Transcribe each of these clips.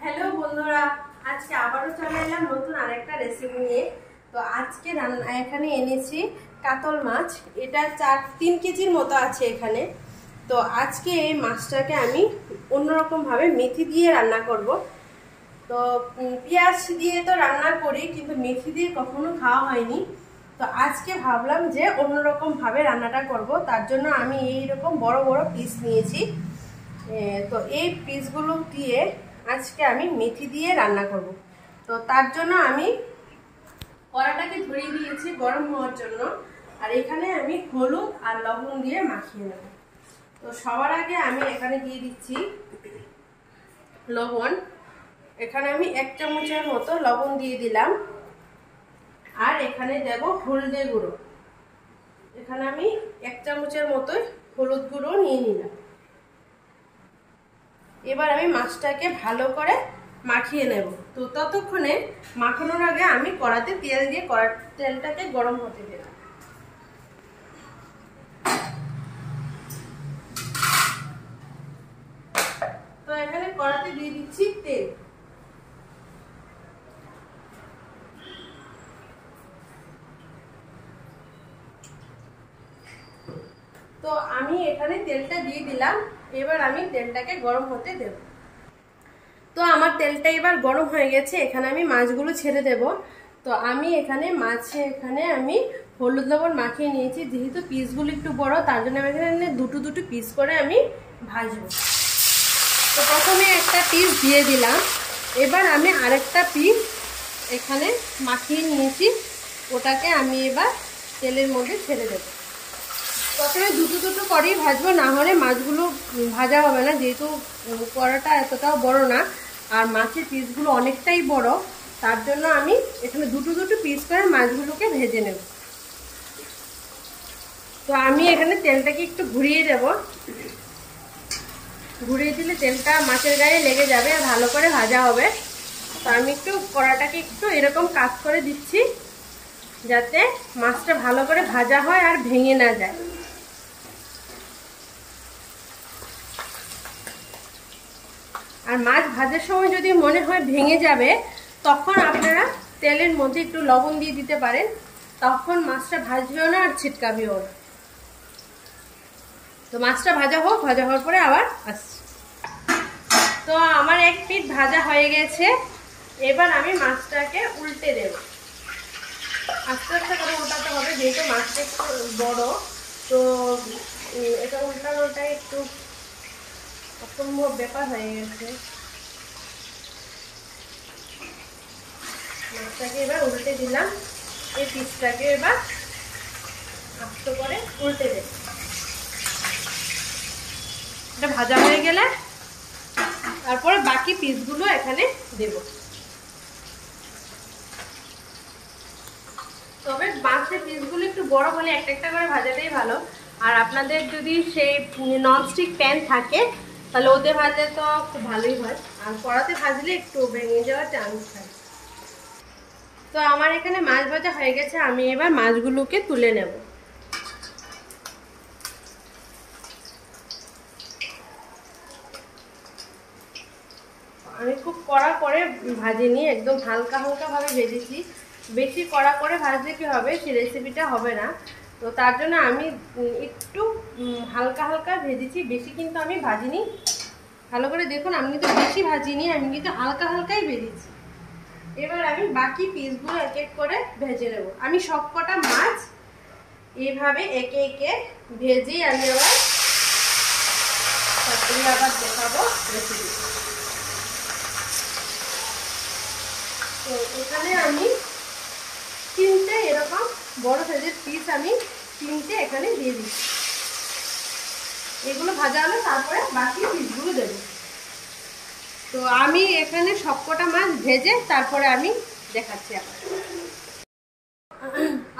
Hello বন্ধুরা, আজকে আবারও চলে এলাম নতুন আরেকটা রেসিপি নিয়ে। তো আজকে এখানে এনেছি কাতল মাছ। এটা 3 কেজির মতো আছে এখানে। তো আজকে এই মাছটাকে আমি অন্যরকমভাবে মেথি দিয়ে রান্না করব। তো পেঁয়াজ দিয়ে তো রান্না করি, কিন্তু মেথি দিয়ে কখনো খাওয়া হয়নি। তো আজকে ভাবলাম যে অন্যরকমভাবে রান্নাটা করব। তার জন্য আমি এইরকম বড় বড় পিস নিয়েছি। তো এই পিসগুলো দিয়ে আজকে আমি মেথি দিয়ে রান্না করব। তো তার জন্য আমি কড়াটাকে ধরিয়ে দিয়েছি গরম হওয়ার জন্য। আর এখানে আমি হলুদ আর লবণ দিয়ে মাখিয়ে নেব। তো সবার আগে আমি এখানে দিয়ে দিচ্ছি লবণ। এখানে আমি 1 চামচের মতো লবণ দিয়ে দিলাম। আর এখানে দেব হলদে গুঁড়ো। এখানে আমি 1 চামচের মতো হলুদ গুঁড়ো নিয়ে নিলাম। এবার আমি মাছটাকে ভালো করে মাখিয়ে নেব। তো ততক্ষণে মাখানোর আগে আমি কড়াতে তেল দিয়ে তেলটাকে গরম হতে দিলাম। তো এখানে কড়াতে দিয়ে দিচ্ছি তেল। তো আমি এখানে তেলটা দিয়ে দিলাম। এবার আমি তেলটাকে গরম হতে দেব। তো আমার তেলটা এবার গরম হয়ে গেছে। এখানে আমি মাছগুলো ছেড়ে দেব। তো আমি এখানে আমি হলুদ লবণ মাখিয়ে নিয়েছি। যেহেতু পিসগুলো একটু বড়, তার জন্য আমি এখানে দুটো পিস করে আমি ভাজবো। তো প্রথমে একটা পিস দিয়ে দিলাম। এবার আমি আরেকটা পিস এখানে মাখিয়ে নিয়েছি, ওটাকে আমি এবার তেলের মধ্যে ছেড়ে দেব। প্রথমে দুটো করেই ভাজবো, না হলে মাছগুলো ভাজা হবে না। যেহেতু কড়াটা এতটাও বড় না আর মাছের পিসগুলো অনেকটাই বড়, তার জন্য আমি এখানে দুটো পিস করে মাছগুলোকে ভেজে নেব। তো আমি এখানে তেলটাকে একটু ঘুরিয়ে দেব। ঘুরিয়ে দিলে তেলটা মাছের গায়ে লেগে যাবে আর ভালো করে ভাজা হবে। তো আমি একটু কড়াটাকে একটু এরকম কাজ করে দিচ্ছি, যাতে মাছটা ভালো করে ভাজা হয় আর ভেঙে না যায়। আর মাছ ভাজার সময় যদি মনে হয় ভেঙে যাবে, তখন আপনারা তেলের মধ্যে একটু লবণ দিয়ে দিতে পারেন। তখন মাছটা ভাজবেও না আর ছিটকাবেও না। তো মাছটা ভাজা হোক, ভাজা হওয়ার পরে আবার আসছি। তো আমার এক পিঠ ভাজা হয়ে গেছে। এবার আমি মাছটাকে উল্টে দেব। আস্তে আস্তে করে উল্টাতে হবে, যেহেতু মাছটা একটু বড়। তো এটা উল্টানোটা একটু অসম্ভব ব্যাপার হয়ে গেছে। মাছটাকে এবার উল্টে দিলাম। এই পিসটাকে এবার আস্তে করে উল্টে দেব। এটা ভাজা হয়ে গেলে তারপরে বাকি পিসগুলো এখানে দেব। তবে মাছের পিসগুলো একটু বড় হলে একটা করে ভাজাটাই ভালো। আর আপনাদের যদি সেই ননস্টিক প্যান থাকে, তাহলে ওতে ভাজলে তো খুব ভালোই হয়। আর কড়াতে ভাজলে একটু ভেঙে যাওয়ার চান্স থাকে। তো আমার এখানে মাছ ভাজা হয়ে গেছে। আমি এবার মাছগুলোকে তুলে নেব। আমি খুব কড়া করে ভাজিনি, একদম হালকা ভাবে ভেজেছি। বেশি কড়া করে ভাজলে কি হবে, সেই রেসিপিটা হবে না। তো তার জন্য আমি একটু হালকা ভেজেছি, বেশি কিন্তু আমি ভাজিনি। ভালো করে দেখুন, আমি কিন্তু বেশি ভাজিনি, আমি কিন্তু হালকাই ভেজেছি। এবার আমি বাকি পিসগুলো এক এক করে ভেজে নেব। আমি সবকটা মাছ এইভাবে একে ভেজে আমি আবার দেখাবো রেসিপি। তো এখানে আমি 3টে এরকম বড় সাইজের পিস আমি 3টে এখানে দিয়ে দিচ্ছি। এগুলো ভাজা হলে তারপরে বাকি পিসগুলো দেব। তো আমি এখানে সবকটা মাছ ভেজে তারপরে আমি দেখাচ্ছি।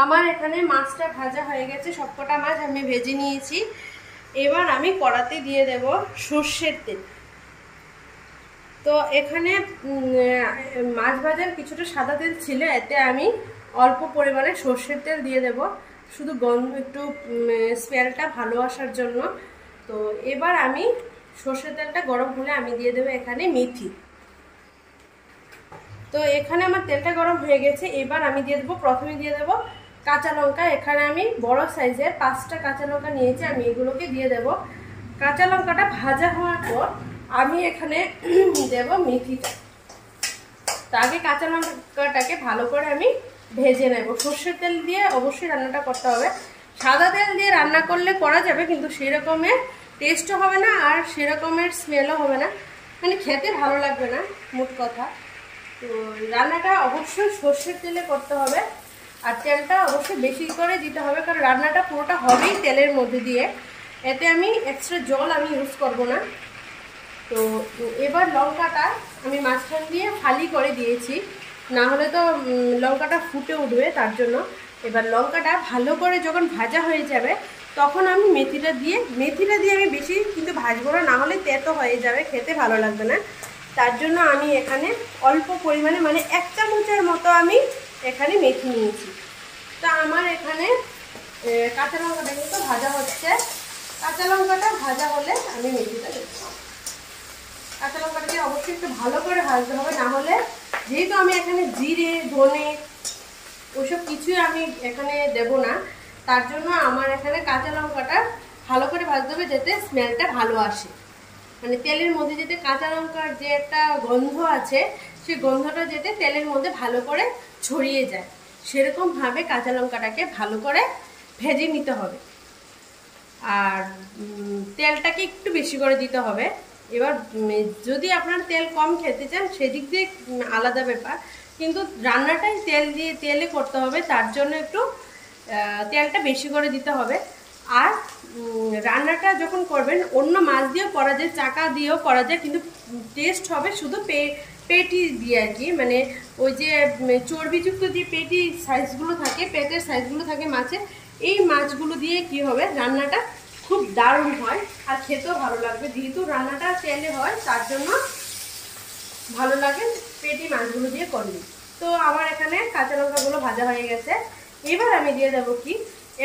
আমার এখানে মাছটা ভাজা হয়ে গেছে, সবকটা মাছ আমি ভেজে নিয়েছি। এবার আমি কড়াতে দিয়ে দেব সর্ষের তেল। তো এখানে মাছ ভাজার কিছুটা সাদা তেল ছিল, এতে আমি অল্প পরিমাণে সর্ষের তেল দিয়ে দেব, শুধু গন্ধ একটু স্মেলটা ভালো আসার জন্য। তো এবার আমি সর্ষের তেলটা গরম হলে আমি দিয়ে দেবো এখানে মেথি। তো এখানে আমার তেলটা গরম হয়ে গেছে। এবার আমি দিয়ে দেবো, প্রথমে দিয়ে দেবো কাঁচা লঙ্কা। এখানে আমি বড় সাইজের 5টা কাঁচা লঙ্কা নিয়েছি, আমি এগুলোকে দিয়ে দেব। কাঁচা লঙ্কাটা ভাজা হওয়ার পর আমি এখানে দেব মেথিটা। তো আগে কাঁচা লঙ্কাটাকে ভালো করে আমি ভেজে নেব। সর্ষের তেল দিয়ে অবশ্যই রান্নাটা করতে হবে। সাদা তেল দিয়ে রান্না করলে করা যাবে, কিন্তু সেরকমের টেস্টও হবে না আর সেরকমের স্মেলও হবে না, মানে খেতে ভালো লাগবে না মোট কথা। তো রান্নাটা অবশ্যই সর্ষের তেলে করতে হবে, আর তেলটা অবশ্যই বেশি করে দিতে হবে, কারণ রান্নাটা পুরোটা হবেই তেলের মধ্যে দিয়ে। এতে আমি এক্সট্রা জল আমি ইউজ করব না। তো এবার লঙ্কাটা আমি মাঝখান দিয়ে ফালি করে দিয়েছি, না হলে তো লঙ্কাটা ফুটে উঠবে, তার জন্য। এবার লঙ্কাটা ভালো করে যখন ভাজা হয়ে যাবে তখন আমি মেথিটা দিয়ে আমি বেশি কিন্তু ভাজবো না, না হলে তেতো হয়ে যাবে, খেতে ভালো লাগবে না। তার জন্য আমি এখানে অল্প পরিমাণে, মানে 1 চামচের মতো আমি এখানে মেথি নিয়েছি। তা আমার এখানে কাঁচা লঙ্কাটা কিন্তু ভাজা হচ্ছে। কাঁচা লঙ্কাটা ভাজা হলে আমি মেথিটা দেবো। কাঁচা লঙ্কাটাকে অবশ্যই একটু ভালো করে ভাজতে হবে, না হলে যেহেতু আমি এখানে জিরে ধনে ওইসব কিছুই আমি এখানে দেব না, তার জন্য আমার এখানে কাঁচা লঙ্কাটা ভালো করে ভাজতে হবে, যাতে স্মেলটা ভালো আসে। মানে তেলের মধ্যে যেতে কাঁচা লঙ্কার যে একটা গন্ধ আছে, সেই গন্ধটা যাতে তেলের মধ্যে ভালো করে ছড়িয়ে যায়, সেরকমভাবে কাঁচা লঙ্কাটাকে ভালো করে ভেজে নিতে হবে। আর তেলটাকে একটু বেশি করে দিতে হবে। এবার যদি আপনারা তেল কম খেতে চান সেদিক দিয়ে আলাদা ব্যাপার, কিন্তু রান্নাটাই তেলে করতে হবে, তার জন্য একটু তেলটা বেশি করে দিতে হবে। আর রান্নাটা যখন করবেন অন্য মাছ দিয়েও করা যায়, চাকা দিয়েও করা যায়, কিন্তু টেস্ট হবে শুধু পেটি দিয়ে আর কি। মানে ওই যে চর্বিযুক্ত যে পেটি সাইজগুলো থাকে, পেটের সাইজগুলো থাকে মাছের, এই মাছগুলো দিয়ে কি হবে, রান্নাটা খুব দারুণ হয় আর খেতেও ভালো লাগবে। যেহেতু রান্নাটা তেলে হয় তার জন্য ভালো লাগে পেটি মাছগুলো দিয়ে করলে। তো আমার এখানে কাঁচা লঙ্কাগুলো ভাজা হয়ে গেছে। এবার আমি দিয়ে দেবো কি,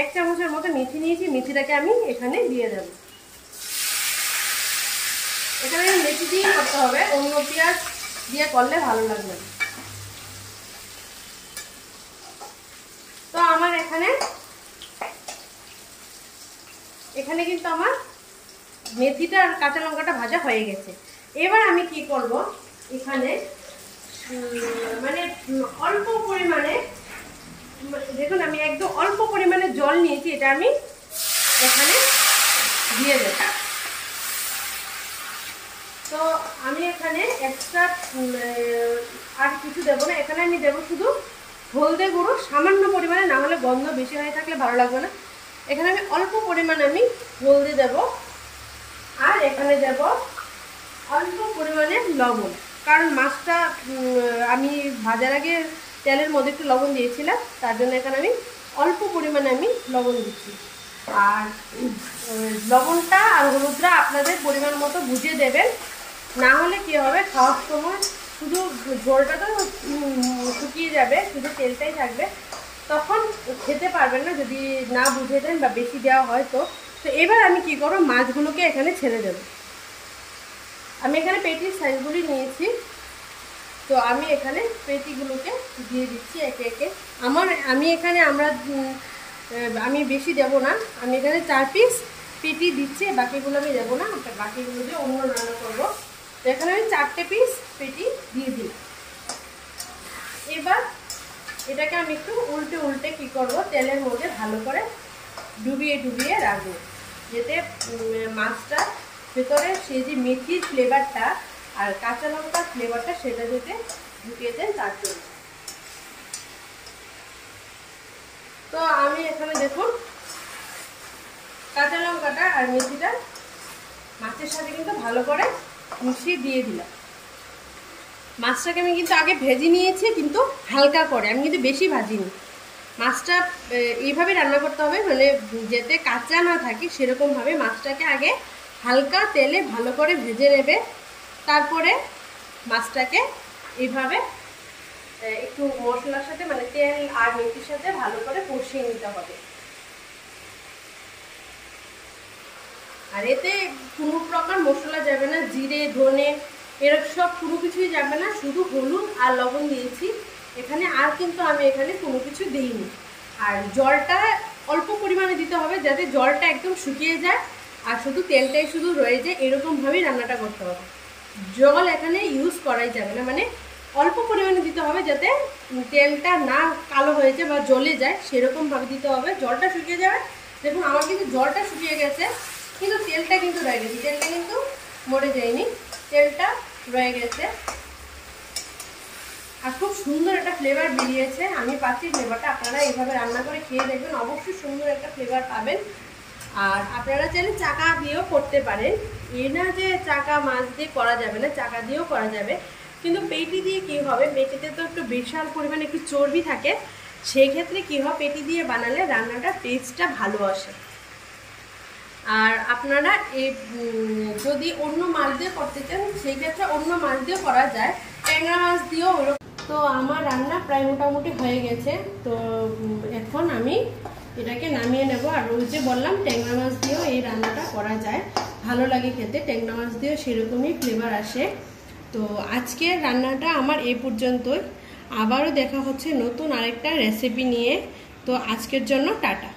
1 চামচের মতো মেথি নিয়েছি, মেথিটাকে আমি এখানে দিয়ে দেবো। এখানে মেথি দিয়ে করতে হবে, অন্য পেঁয়াজ দিয়ে করলে ভালো লাগবে না। তো আমার এখানে কিন্তু আমার মেথিটা আর কাঁচা লঙ্কাটা ভাজা হয়ে গেছে। এবার আমি কি করব, এখানে মানে অল্প পরিমাণে, দেখুন আমি একদম অল্প পরিমাণে জল নিয়েছি, এটা আমি এখানে দিয়ে দেব। তো আমি এখানে এক্সট্রা আর কিছু দেবো না, এখানে আমি দেবো শুধু হলদে গুঁড়ো সামান্য পরিমাণে, না হলে গন্ধ বেশি হয়ে থাকলে ভালো লাগবে না। এখানে আমি অল্প পরিমাণে আমি হলদি দেব, আর এখানে দেব অল্প পরিমাণে লবণ, কারণ মাছটা আমি ভাজার আগে তেলের মধ্যে একটু লবণ দিয়েছিলাম, তার জন্য এখানে আমি অল্প পরিমাণে আমি লবণ দিচ্ছি। আর লবণটা আর হলুদটা আপনাদের পরিমাণ মতো বুঝে দেবেন, না হলে কি হবে, খাওয়ার সময় শুধু ঝোলটা তো শুকিয়ে যাবে, শুধু তেলটাই থাকবে, তখন খেতে পারবেন না যদি না বুঝে দেন বা বেশি দেওয়া হয়। তো এবার আমি কি করব, মাছগুলোকে এখানে ছেড়ে দেব। আমি এখানে পেটির সাইজগুলি নিয়েছি, তো আমি এখানে পেটিগুলোকে দিয়ে দিচ্ছি একে একে। আমি বেশি দেব না, আমি এখানে 4 পিস পেটি দিচ্ছি, বাকিগুলো আমি দেবো না, বাকিগুলো দিয়ে অন্য রান্না করবো। তো এখানে আমি 4টে পিস পেটি দিয়ে দিই। এবার এটাকে আমি একটু উল্টে উল্টে কি করব, তেলের মধ্যে ভালো করে ডুবিয়ে রাখবো, যাতে মাছটা ভেতরে সেই যে মেথির ফ্লেভারটা আর কাঁচা লঙ্কার ফ্লেভারটা সেটা যাতে ঢুকিয়ে দেন, তার জন্য। তো আমি এখানে দেখুন কাঁচা লঙ্কাটা আর মেথিটা মাছের সাথে কিন্তু ভালো করে মিশিয়ে দিয়ে দিলাম। মাছটাকে আমি কিন্তু আগে ভেজে নিয়েছি, কিন্তু হালকা করে, আমি কিন্তু বেশি ভাজিনি। মাছটা এইভাবে রান্না করতে হবে, মানে যাতে কাঁচা না থাকে, সেরকমভাবে মাছটাকে আগে হালকা তেলে ভালো করে ভেজে নেবে, তারপরে মাছটাকে এইভাবে একটু মশলার সাথে, মানে তেল আর মেথির সাথে ভালো করে কষিয়ে নিতে হবে। আর এতে কোনো প্রকার মশলা যাবে না, জিরে ধনে এর সব কোনো কিছুই যাবে না, শুধু হলুদ আর লবণ দিয়েছি এখানে, আর কিন্তু আমি এখানে কোনো কিছু দিইনি। আর জলটা অল্প পরিমাণে দিতে হবে, যাতে জলটা একদম শুকিয়ে যায় আর শুধু তেলটাই শুধু রয়ে যায়, এরকমভাবেই রান্নাটা করতে হবে। জল এখানে ইউজ করাই যাবে না, মানে অল্প পরিমাণে দিতে হবে, যাতে তেলটা না কালো হয়ে যায় বা জ্বলে যায়, সেরকমভাবে দিতে হবে। জলটা শুকিয়ে যাবে, দেখুন আমার কিন্তু জলটা শুকিয়ে গেছে, কিন্তু তেলটা কিন্তু রয়ে গেছে, তেলটা কিন্তু মরে যায়নি, তেলটা রয়ে গেছে। আর খুব সুন্দর একটা ফ্লেভার বেরিয়েছে, আমি পাচ্ছি ফ্লেভারটা। আপনারা এইভাবে রান্না করে খেয়ে দেখবেন, অবশ্যই সুন্দর একটা ফ্লেভার পাবেন। আর আপনারা চাইলে চাকা দিয়েও করতে পারেন, এই না যে চাকা মাছ দিয়ে করা যাবে না, চাকা দিয়েও করা যাবে। কিন্তু পেটি দিয়ে কী হবে, পেটিতে তো একটু বিশাল পরিমাণে একটু চর্বি থাকে, সেই ক্ষেত্রে কী হয়, পেটি দিয়ে বানালে রান্নাটা টেস্টটা ভালো আসে। আর আপনারা এই যদি অন্য মাছ দিয়ে করতে চান, সেই ক্ষেত্রে অন্য মাছ দিয়েও করা যায়, ট্যাংরা মাছ দিয়েও ওরকম। তো আমার রান্না প্রায় মোটামুটি হয়ে গেছে, তো এখন আমি এটাকে নামিয়ে নেব। আর ওই যে বললাম ট্যাংরা মাছ দিয়েও এই রান্নাটা করা যায়, ভালো লাগে খেতে, ট্যাংরা মাছ দিয়েও সেরকমই ফ্লেভার আসে। তো আজকের রান্নাটা আমার এই পর্যন্তই, আবারও দেখা হচ্ছে নতুন আরেকটা রেসিপি নিয়ে। তো আজকের জন্য টাটা।